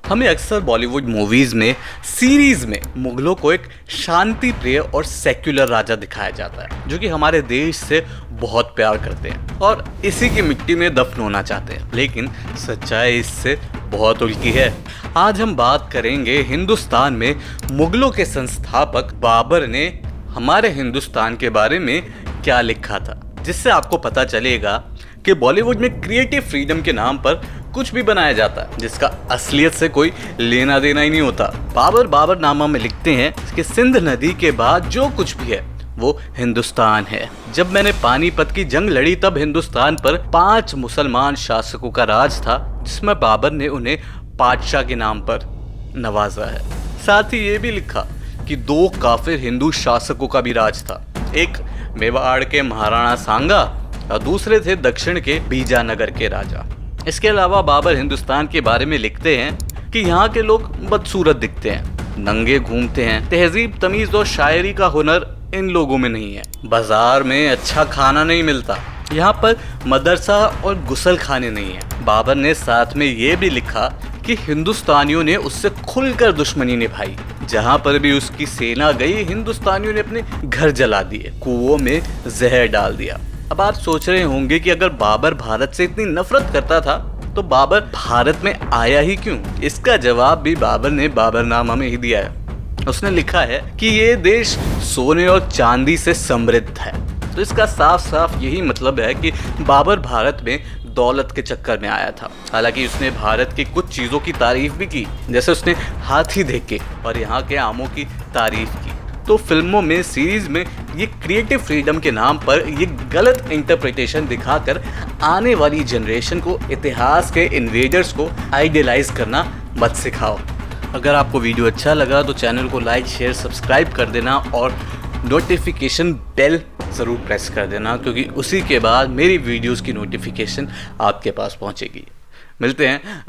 हमें अक्सर बॉलीवुड मूवीज में सीरीज में मुगलों को एक शांति प्रिय और सेक्युलर राजा दिखाया जाता है जो कि हमारे देश से बहुत प्यार करते हैं और इसी की मिट्टी में दफन होना चाहते हैं। लेकिन सच्चाई इससे बहुत उल्टी है। आज हम बात करेंगे हिंदुस्तान में मुगलों के संस्थापक बाबर ने हमारे हिंदुस्तान के बारे में क्या लिखा था, जिससे आपको पता चलेगा कि बॉलीवुड में क्रिएटिव फ्रीडम के नाम पर कुछ भी बनाया जाता है जिसका असलियत से कोई लेना देना ही नहीं होता। बाबरनामा में लिखते हैं कि सिंध नदी के बाद जो कुछ भी है वो हिंदुस्तान है। जब मैंने पानीपत की जंग लड़ी तब हिंदुस्तान पर 5 मुसलमान शासकों का राज था, जिसमें बाबर ने उन्हें पातशाह के नाम पर नवाजा है। साथ ही ये भी लिखा कि 2 काफिर हिंदू शासकों का भी राज था, एक मेवाड़ के महाराणा सांगा और दूसरे थे दक्षिण के बीजानगर के राजा। इसके अलावा बाबर हिंदुस्तान के बारे में लिखते हैं कि यहाँ के लोग बदसूरत दिखते हैं, नंगे घूमते हैं, तहजीब तमीज और शायरी का हुनर इन लोगों में नहीं है, बाजार में अच्छा खाना नहीं मिलता, यहाँ पर मदरसा और गुसल खाने नहीं है। बाबर ने साथ में ये भी लिखा कि हिंदुस्तानियों ने उससे खुलकर दुश्मनी निभाई, जहाँ पर भी उसकी सेना गई हिंदुस्तानियों ने अपने घर जला दिए, कुओं में जहर डाल दिया। अब आप सोच रहे होंगे कि अगर बाबर भारत से इतनी नफरत करता था तो बाबर भारत में आया ही क्यों? इसका जवाब भी बाबर ने बाबरनामा में ही दिया है। उसने लिखा है कि ये देश सोने और चांदी से समृद्ध है। तो इसका साफ साफ यही मतलब है कि बाबर भारत में दौलत के चक्कर में आया था। हालांकि उसने भारत की कुछ चीज़ों की तारीफ भी की, जैसे उसने हाथी देखे और यहाँ के आमों की तारीफ की। तो फिल्मों में, सीरीज में ये क्रिएटिव फ्रीडम के नाम पर ये गलत इंटरप्रिटेशन दिखाकर आने वाली जनरेशन को इतिहास के इन्वेडर्स को आइडियलाइज करना मत सिखाओ। अगर आपको वीडियो अच्छा लगा तो चैनल को लाइक, शेयर, सब्सक्राइब कर देना और नोटिफिकेशन बेल ज़रूर प्रेस कर देना, क्योंकि उसी के बाद मेरी वीडियोस की नोटिफिकेशन आपके पास पहुंचेगी। मिलते हैं